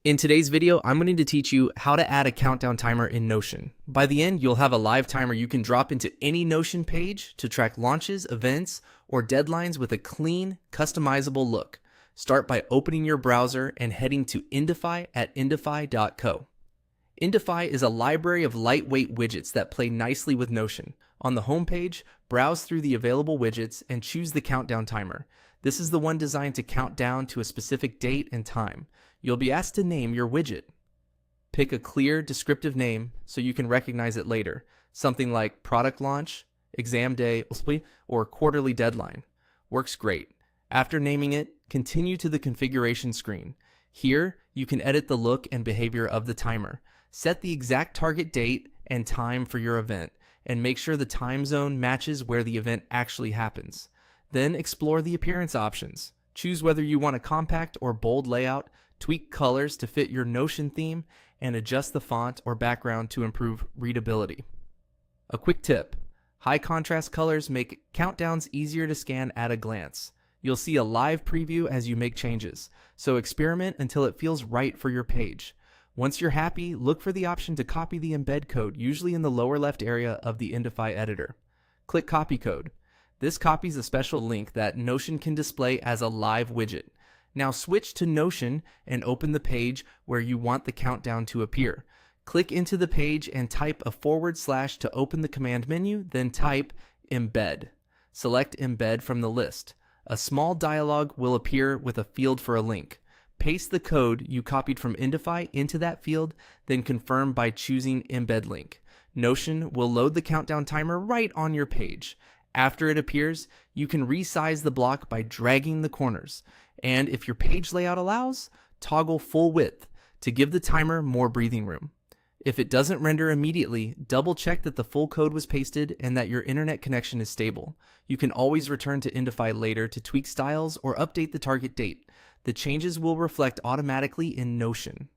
In today's video, I'm going to teach you how to add a countdown timer in Notion. By the end, you'll have a live timer you can drop into any Notion page to track launches, events, or deadlines with a clean, customizable look. Start by opening your browser and heading to Indify at indify.co. Indify is a library of lightweight widgets that play nicely with Notion. On the homepage, browse through the available widgets and choose the countdown timer. This is the one designed to count down to a specific date and time. You'll be asked to name your widget. Pick a clear, descriptive name so you can recognize it later, something like product launch, exam day, or quarterly deadline. Works great. After naming it, continue to the configuration screen. Here, you can edit the look and behavior of the timer. Set the exact target date and time for your event, and make sure the time zone matches where the event actually happens. Then explore the appearance options. Choose whether you want a compact or bold layout, tweak colors to fit your Notion theme, and adjust the font or background to improve readability. A quick tip: high contrast colors make countdowns easier to scan at a glance. You'll see a live preview as you make changes, so experiment until it feels right for your page. Once you're happy, look for the option to copy the embed code, usually in the lower left area of the Indify editor. Click Copy Code. This copies a special link that Notion can display as a live widget. Now switch to Notion and open the page where you want the countdown to appear. Click into the page and type a / to open the command menu, then type embed. Select embed from the list. A small dialog will appear with a field for a link. Paste the code you copied from Indify into that field, then confirm by choosing embed link. Notion will load the countdown timer right on your page. After it appears, you can resize the block by dragging the corners. And if your page layout allows, toggle full width to give the timer more breathing room. If it doesn't render immediately, double check that the full code was pasted and that your internet connection is stable. You can always return to Indify later to tweak styles or update the target date. The changes will reflect automatically in Notion.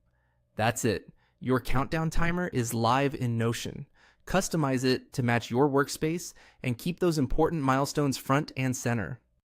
That's it. Your countdown timer is live in Notion. Customize it to match your workspace and keep those important milestones front and center.